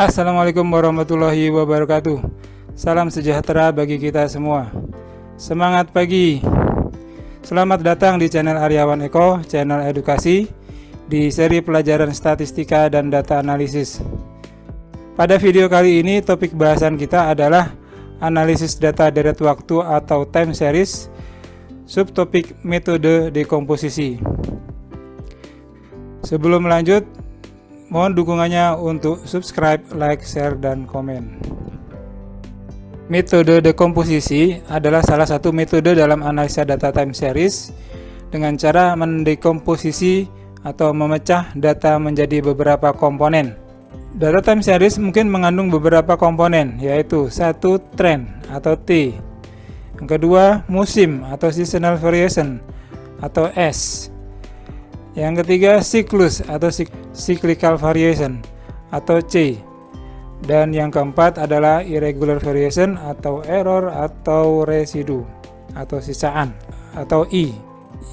Assalamualaikum warahmatullahi wabarakatuh. Salam sejahtera bagi kita semua. Semangat pagi. Selamat datang di channel Aryawan Eko, channel edukasi di seri pelajaran statistika dan data analisis. Pada video kali ini topik bahasan kita adalah analisis data deret waktu atau time series, subtopik metode dekomposisi. Sebelum lanjut, mohon dukungannya untuk subscribe, like, share, dan komen. Metode dekomposisi adalah salah satu metode dalam analisa data time series dengan cara mendekomposisi atau memecah data menjadi beberapa komponen. Data time series mungkin mengandung beberapa komponen, yaitu satu, trend atau T. Yang kedua, musim atau seasonal variation atau S. Yang ketiga, siklus atau cyclical variation atau C. Dan yang keempat adalah irregular variation atau error atau residu atau sisaan atau I.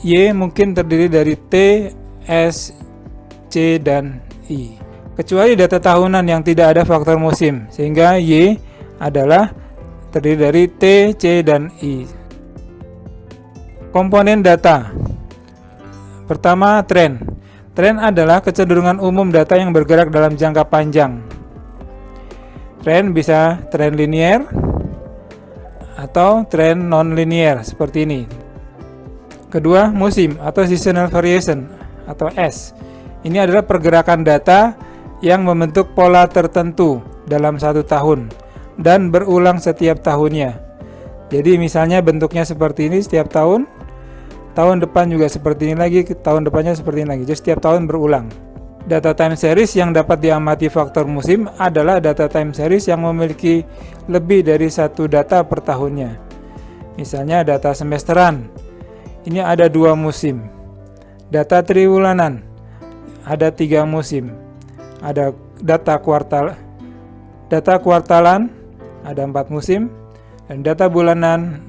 Y mungkin terdiri dari T, S, C, dan I. Kecuali data tahunan yang tidak ada faktor musim, sehingga Y adalah terdiri dari T, C, dan I. Komponen data. Pertama, tren. Tren adalah kecenderungan umum data yang bergerak dalam jangka panjang. Tren bisa tren linier atau tren non-linier seperti ini. Kedua, musim atau seasonal variation atau S. Ini adalah pergerakan data yang membentuk pola tertentu dalam satu tahun dan berulang setiap tahunnya. Jadi misalnya bentuknya seperti ini setiap tahun, tahun depan juga seperti ini lagi, tahun depannya seperti ini lagi. Jadi setiap tahun berulang. Data time series yang dapat diamati faktor musim adalah data time series yang memiliki lebih dari satu data per tahunnya. Misalnya data semesteran, ini ada 2 musim. Data triwulanan, ada 3 musim. Ada data kuartalan, ada 4 musim. Dan data bulanan,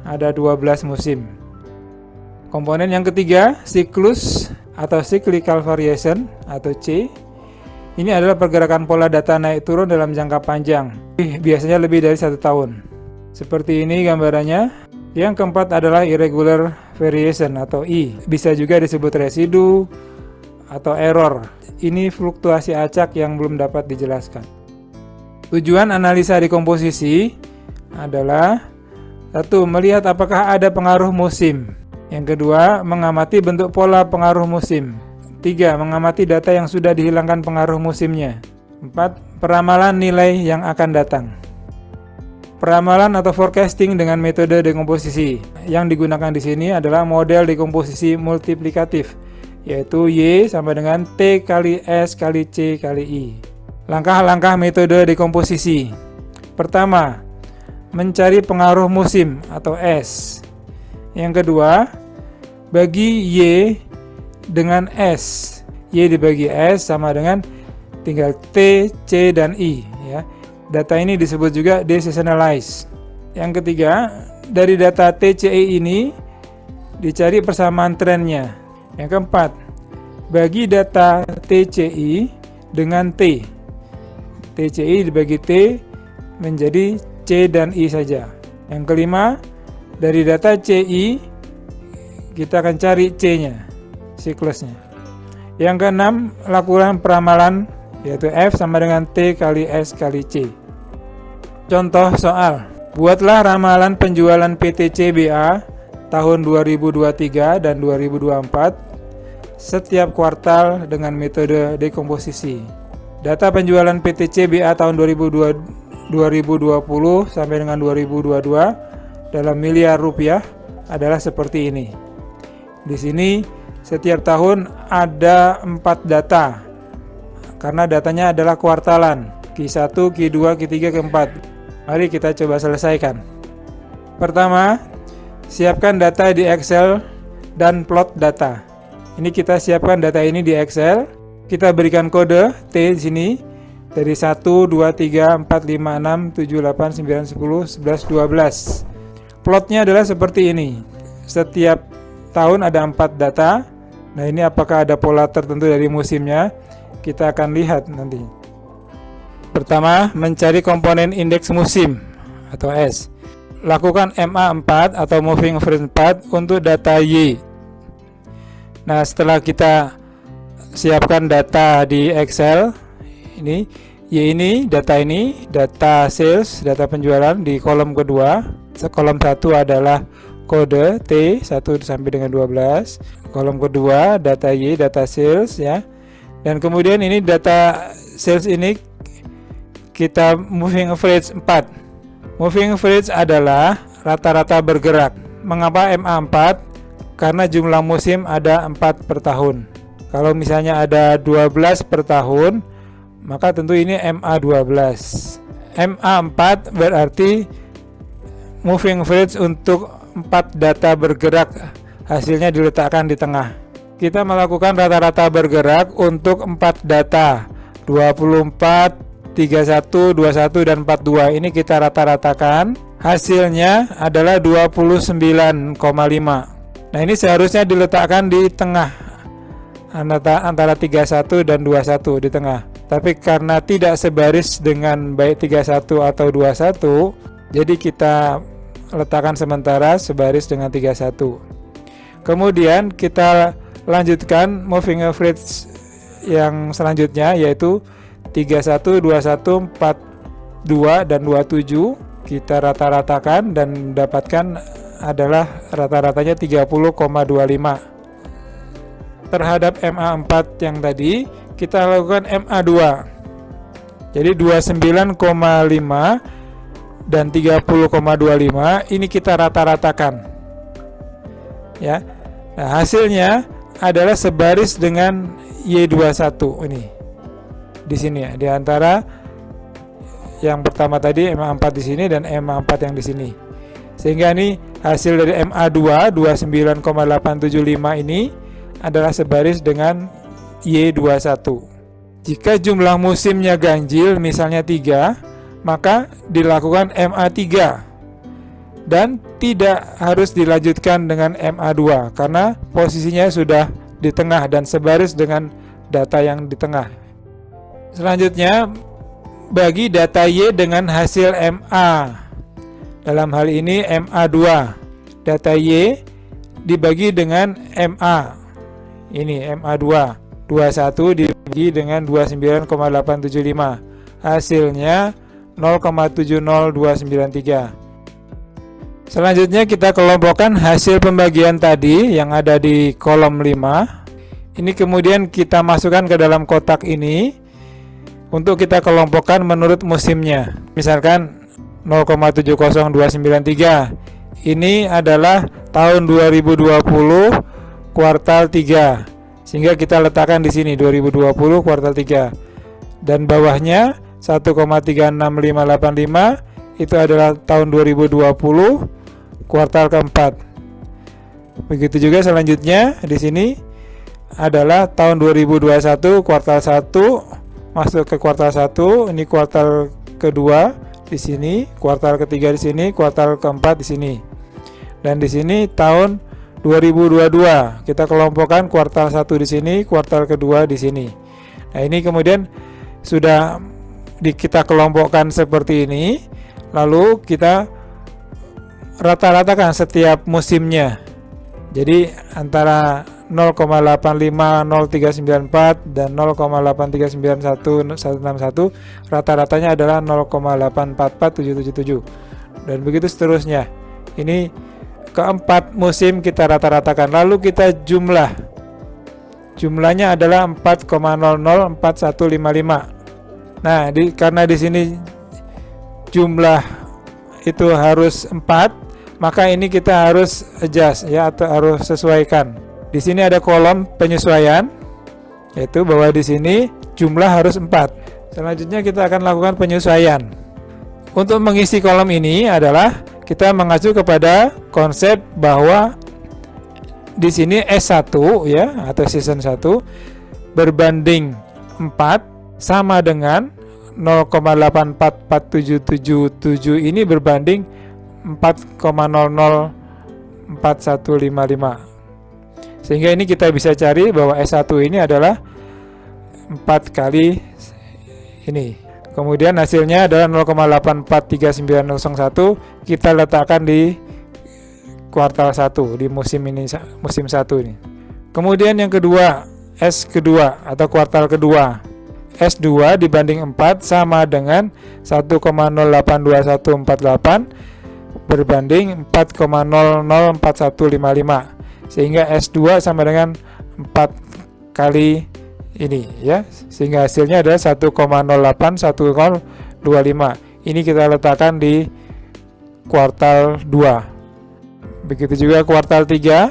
ada 12 musim. Komponen yang ketiga, siklus atau cyclical variation atau C. Ini adalah pergerakan pola data naik turun dalam jangka panjang, biasanya lebih dari 1 tahun. Seperti ini gambarannya. Yang keempat adalah irregular variation atau I. Bisa juga disebut residu atau error. Ini fluktuasi acak yang belum dapat dijelaskan. Tujuan analisa dekomposisi adalah 1. Melihat apakah ada pengaruh musim. Yang kedua, mengamati bentuk pola pengaruh musim. 3. Mengamati data yang sudah dihilangkan pengaruh musimnya. 4. Peramalan nilai yang akan datang. Peramalan atau forecasting dengan metode dekomposisi. Yang digunakan di sini adalah model dekomposisi multiplikatif, yaitu Y sama dengan T kali S kali C kali I. Langkah-langkah metode dekomposisi. Pertama, mencari pengaruh musim atau S. Yang kedua, bagi Y dengan S. Y dibagi S sama dengan tinggal T, C, dan I. Ya. Data ini disebut juga deseasonalize. Yang ketiga, dari data TCI ini dicari persamaan trennya. Yang keempat, bagi data TCI dengan T. TCI dibagi T menjadi C dan I saja. Yang kelima, dari data CI kita akan cari C-nya, siklusnya. Yang keenam, lakukan peramalan, yaitu F sama dengan T kali S kali C. Contoh soal. Buatlah ramalan penjualan PT CBA tahun 2023 dan 2024 setiap kuartal dengan metode dekomposisi. Data penjualan PT CBA tahun 2020 sampai dengan 2022 dalam miliar rupiah adalah seperti ini. Di sini setiap tahun ada 4 data karena datanya adalah kuartalan, Q1, Q2, Q3, Q4. Mari kita coba selesaikan. Pertama, siapkan data di Excel dan plot data. Ini kita siapkan data ini di Excel. Kita berikan kode T di sini dari 1, 2, 3, 4, 5, 6, 7, 8, 9, 10, 11, 12. Plotnya adalah seperti ini. Setiap tahun ada 4 data. Nah, ini apakah ada pola tertentu dari musimnya? Kita akan lihat nanti. Pertama, mencari komponen indeks musim atau S. Lakukan MA4 atau moving average 4 untuk data Y. Nah, setelah kita siapkan data di Excel, ini Y ini, data sales, data penjualan di kolom kedua. Kolom 1 adalah kode T 1 sampai dengan 12. Kolom kedua data Y, data sales ya. Dan kemudian ini data sales ini kita moving average 4. Moving average adalah rata-rata bergerak. Mengapa MA4? Karena jumlah musim ada 4 per tahun. Kalau misalnya ada 12 per tahun, maka tentu ini MA12. MA4 berarti moving average untuk 4 data bergerak, hasilnya diletakkan di tengah. Kita melakukan rata-rata bergerak untuk 4 data 24, 31, 21, dan 42. Ini kita rata-ratakan. Hasilnya adalah 29,5. Nah, ini seharusnya diletakkan di tengah antara 31 dan 21 di tengah. Tapi karena tidak sebaris dengan baik 31 atau 21, jadi kita letakkan sementara sebaris dengan 31. Kemudian kita lanjutkan moving average yang selanjutnya, yaitu 31, 21, 42, dan 27. Kita rata-ratakan dan dapatkan adalah rata-ratanya 30,25. Terhadap MA4 yang tadi, kita lakukan MA2. Jadi 29,5 dan 30,25 ini kita rata-ratakan. Ya. Nah, hasilnya adalah sebaris dengan Y21 ini. Di sini ya, di antara yang pertama tadi MA4 di sini dan MA4 yang di sini. Sehingga ini hasil dari MA2 29,875 ini adalah sebaris dengan Y21. Jika jumlah musimnya ganjil, misalnya 3, maka dilakukan MA3 dan tidak harus dilanjutkan dengan MA2 karena posisinya sudah di tengah dan sebaris dengan data yang di tengah. Selanjutnya, bagi data Y dengan hasil MA. Dalam hal ini MA2. Data Y dibagi dengan MA. Ini MA2. 21 dibagi dengan 29,875. Hasilnya 0,70293. Selanjutnya kita kelompokkan hasil pembagian tadi yang ada di kolom 5. Ini kemudian kita masukkan ke dalam kotak ini untuk kita kelompokkan menurut musimnya. Misalkan 0,70293. Ini adalah tahun 2020 kuartal 3. Sehingga kita letakkan di sini 2020 kuartal 3. Dan bawahnya 1,36585 itu adalah tahun 2020 kuartal keempat. Begitu juga selanjutnya di sini adalah tahun 2021 kuartal 1 masuk ke kuartal 1, ini kuartal kedua di sini, kuartal ketiga di sini, kuartal keempat di sini. Dan di sini tahun 2022 kita kelompokkan kuartal 1 di sini, kuartal kedua di sini. Nah, ini kemudian sudah kita kelompokkan seperti ini, lalu kita rata-ratakan setiap musimnya. Jadi antara 0,850394 dan 0,8391161 rata-ratanya adalah 0,844777 dan begitu seterusnya. Ini keempat musim kita rata-ratakan, lalu kita jumlahnya adalah 4,004155. Nah, karena di sini jumlah itu harus 4, maka ini kita harus adjust ya, atau harus sesuaikan. Di sini ada kolom penyesuaian, yaitu bahwa di sini jumlah harus 4. Selanjutnya kita akan lakukan penyesuaian. Untuk mengisi kolom ini adalah kita mengacu kepada konsep bahwa di sini S1 ya, atau season 1 berbanding 4 sama dengan 0,844777 ini berbanding 4,004155. Sehingga ini kita bisa cari bahwa S1 ini adalah 4 kali ini. Kemudian hasilnya adalah 0,843901, kita letakkan di kuartal 1 di musim 1 ini. Kemudian yang kedua, S kedua atau kuartal kedua. S2 dibanding 4 sama dengan 1,082148 berbanding 4,004155, sehingga S2 sama dengan 4 kali ini ya, sehingga hasilnya adalah 1,081025. Ini kita letakkan di kuartal 2. Begitu juga kuartal 3,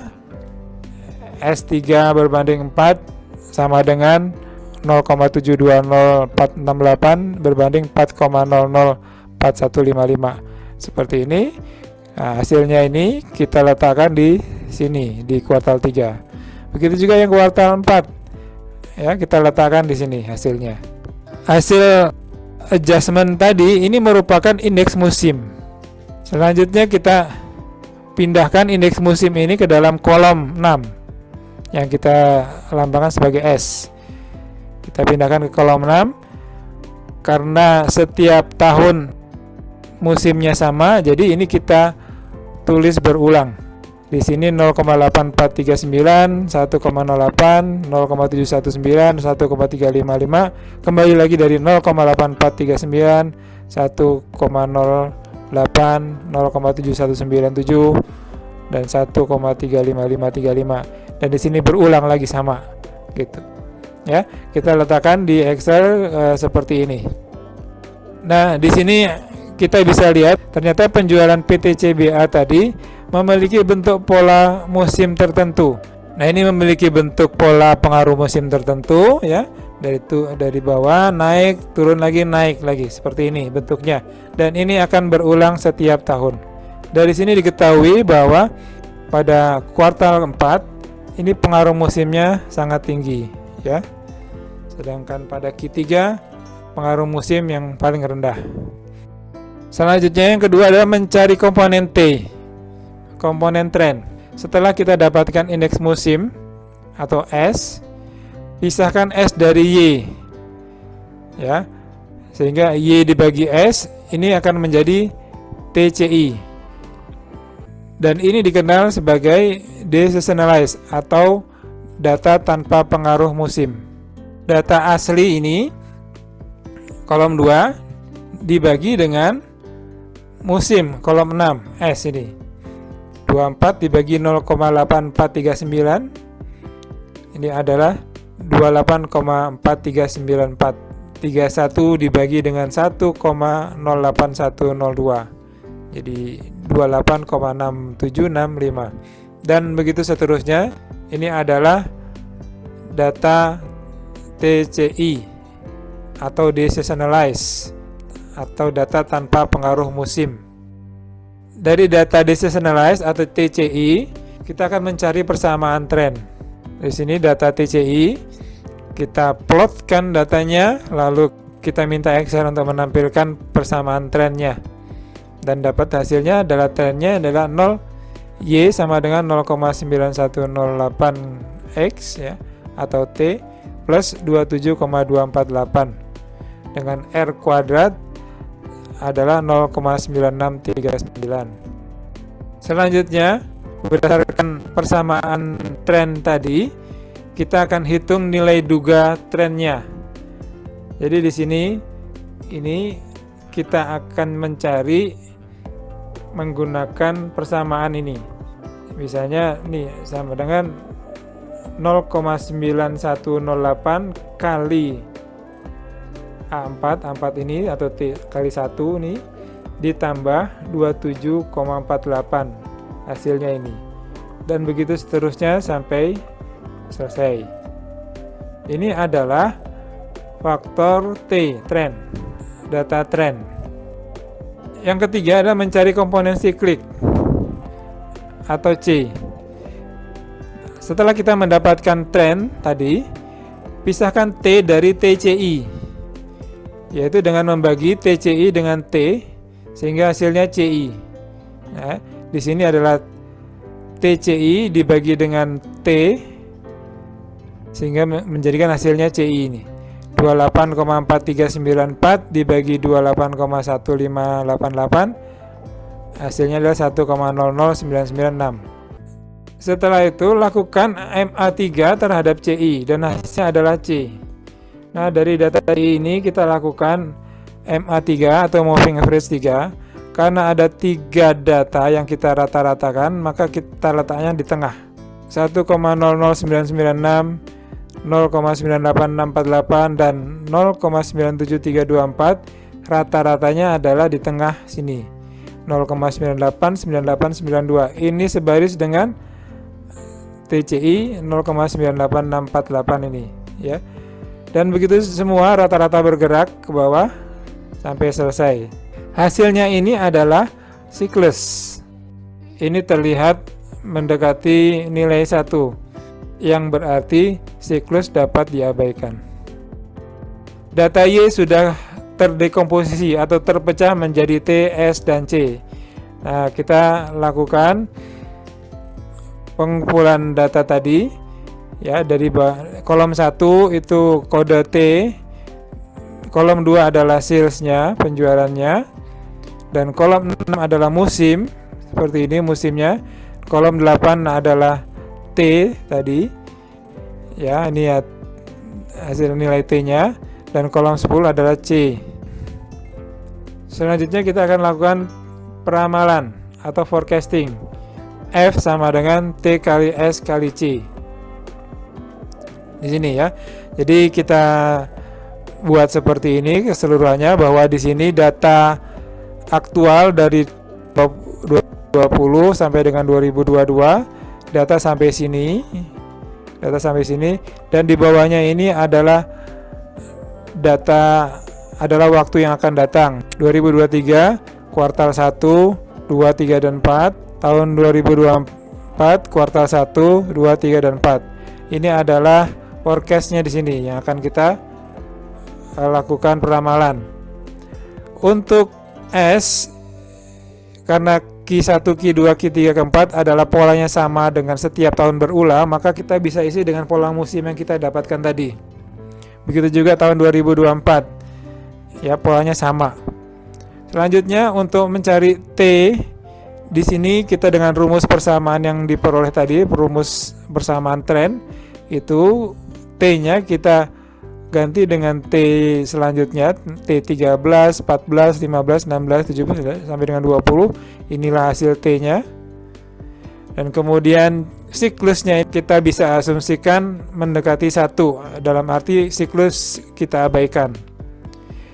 S3 berbanding 4 sama dengan 0,720468 berbanding 4,004155. Seperti ini. Nah, hasilnya ini kita letakkan di sini di kuartal 3. Begitu juga yang kuartal 4. Ya, kita letakkan di sini hasilnya. Hasil adjustment tadi ini merupakan indeks musim. Selanjutnya kita pindahkan indeks musim ini ke dalam kolom 6 yang kita lambangkan sebagai S. Kita pindahkan ke kolom 6 karena setiap tahun musimnya sama, jadi ini kita tulis berulang. Di sini 0,8439, 1,08, 0,719, 1,355, kembali lagi dari 0,8439, 1,08, 0,7197 dan 1,35535, dan di sini berulang lagi sama gitu. Ya, kita letakkan di Excel seperti ini. Nah, di sini kita bisa lihat ternyata penjualan PT CBA tadi memiliki bentuk pola musim tertentu. Nah, ini memiliki bentuk pola pengaruh musim tertentu ya. Dari bawah naik, turun lagi, naik lagi, seperti ini bentuknya. Dan ini akan berulang setiap tahun. Dari sini diketahui bahwa pada kuartal 4 ini pengaruh musimnya sangat tinggi ya. Sedangkan pada Q3 pengaruh musim yang paling rendah. Selanjutnya yang kedua adalah mencari komponen T, komponen tren. Setelah kita dapatkan indeks musim atau S, pisahkan S dari Y ya, sehingga Y dibagi S ini akan menjadi TCI, dan ini dikenal sebagai deseasonalized atau data tanpa pengaruh musim. Data asli ini kolom 2 dibagi dengan musim kolom 6 S ini 24 dibagi 0,8439 ini adalah 28,4394. 31 dibagi dengan 1,08102 jadi 28,6765, dan begitu seterusnya. Ini adalah data TCI atau deseasonalized atau data tanpa pengaruh musim. Dari data deseasonalized atau TCI, kita akan mencari persamaan tren. Di sini data TCI, kita plotkan datanya, lalu kita minta Excel untuk menampilkan persamaan trennya. Dan dapat hasilnya adalah trennya adalah 0, Y sama dengan 0,9108X ya, atau T plus 27,248 dengan R kuadrat adalah 0,9639. Selanjutnya, berdasarkan persamaan tren tadi, kita akan hitung nilai duga trennya. Jadi di sini ini kita akan mencari menggunakan persamaan ini. Misalnya nih sama dengan 0,9108 kali A4 ini atau T kali 1 nih ditambah 27,48 hasilnya ini, dan begitu seterusnya sampai selesai. Ini adalah faktor T, tren, data tren. Yang ketiga adalah mencari komponen siklik atau C. Setelah kita mendapatkan tren tadi, pisahkan T dari TCI, yaitu dengan membagi TCI dengan T sehingga hasilnya CI. Nah, di sini adalah TCI dibagi dengan T sehingga menjadikan hasilnya CI ini 28,4394 dibagi 28,1588, hasilnya adalah 1,00996. Setelah itu lakukan MA3 terhadap CI dan hasilnya adalah C. Nah, dari data CI ini kita lakukan MA3 atau moving average 3. Karena ada 3 data yang kita rata-ratakan, maka kita letaknya di tengah. 1,00996, 0,9848 dan 0,97324 rata-ratanya adalah di tengah sini. 0,989892. Ini sebaris dengan TCI 0,98648 ini ya. Dan begitu semua rata-rata bergerak ke bawah sampai selesai. Hasilnya ini adalah siklus. Ini terlihat mendekati nilai 1, yang berarti siklus dapat diabaikan. Data Y sudah terdekomposisi atau terpecah menjadi T, S, dan C. Nah, kita lakukan pengumpulan data tadi ya. Dari kolom 1 itu kode T, kolom 2 adalah salesnya, penjualannya, dan kolom 6 adalah musim, seperti ini musimnya. Kolom 8 adalah T tadi ya, ini ya hasil nilai T nya, dan kolom 10 adalah C. Selanjutnya kita akan lakukan peramalan atau forecasting. F sama dengan T kali S kali C. Di sini ya. Jadi kita buat seperti ini keseluruhannya, bahwa di sini data aktual dari 2020 sampai dengan 2022, data sampai sini, dan di bawahnya ini adalah data waktu yang akan datang. 2023 kuartal 1, 2, 3 dan 4. Tahun 2024 kuartal 1, 2, 3 dan 4. Ini adalah forecast-nya di sini yang akan kita lakukan peramalan. Untuk S, karena Q1, Q2, Q3, Q4 adalah polanya sama dengan setiap tahun berulang, maka kita bisa isi dengan pola musim yang kita dapatkan tadi. Begitu juga tahun 2024. Ya, polanya sama. Selanjutnya untuk mencari T, di sini kita dengan rumus persamaan yang diperoleh tadi, rumus persamaan tren, itu T-nya kita ganti dengan T selanjutnya, T13, 14, 15, 16, 17 sampai dengan 20. Inilah hasil T-nya. Dan kemudian siklusnya kita bisa asumsikan mendekati 1, dalam arti siklus kita abaikan.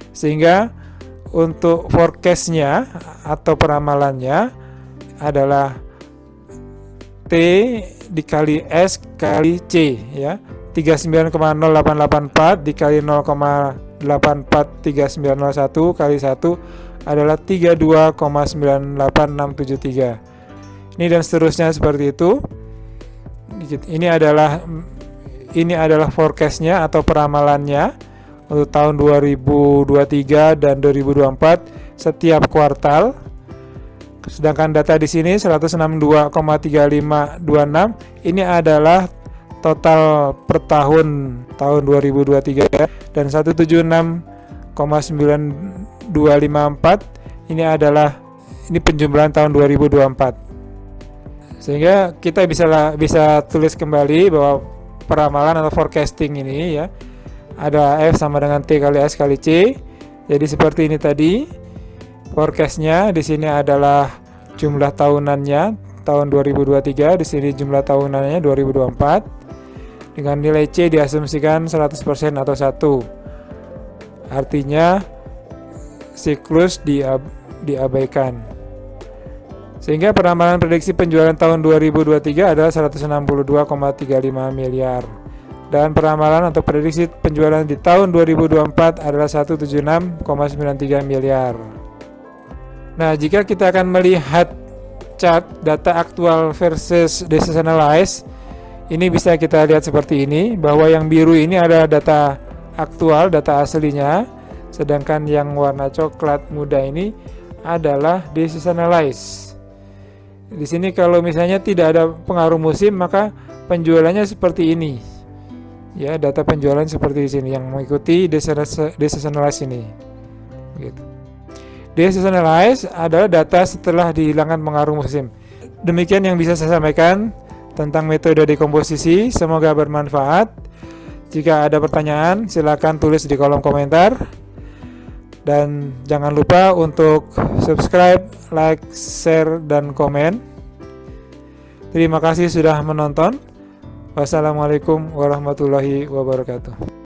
Sehingga untuk forecast-nya atau peramalannya adalah T dikali S kali C ya. 39,0884 dikali 0,843901 kali 1 adalah 32,98673. Ini dan seterusnya seperti itu. Ini adalah forecast-nya atau peramalannya untuk tahun 2023 dan 2024 setiap kuartal. Sedangkan data di sini 162,3526 ini adalah total per tahun 2023, dan 176,9254 ini penjumlahan tahun 2024. Sehingga kita bisa tulis kembali bahwa peramalan atau forecasting ini ya, ada F sama dengan T kali S kali C. Jadi seperti ini tadi. Forecast-nya di sini adalah jumlah tahunannya tahun 2023, di sini jumlah tahunannya 2024. Dengan nilai C diasumsikan 100% atau 1. Artinya siklus diabaikan. Sehingga peramalan prediksi penjualan tahun 2023 adalah 162,35 miliar. Dan peramalan atau prediksi penjualan di tahun 2024 adalah 176,93 miliar. Nah, jika kita akan melihat chart data aktual versus deseasonalized, ini bisa kita lihat seperti ini, bahwa yang biru ini adalah data aktual, data aslinya, sedangkan yang warna coklat muda ini adalah deseasonalized. Di sini kalau misalnya tidak ada pengaruh musim, maka penjualannya seperti ini. ya data penjualan seperti di sini yang mengikuti deseasonalize ini. Gitu. Deseasonalize adalah data setelah dihilangkan pengaruh musim. Demikian yang bisa saya sampaikan tentang metode dekomposisi. Semoga bermanfaat. Jika ada pertanyaan, silakan tulis di kolom komentar. Dan jangan lupa untuk subscribe, like, share, dan komen. Terima kasih sudah menonton. Wassalamualaikum warahmatullahi wabarakatuh.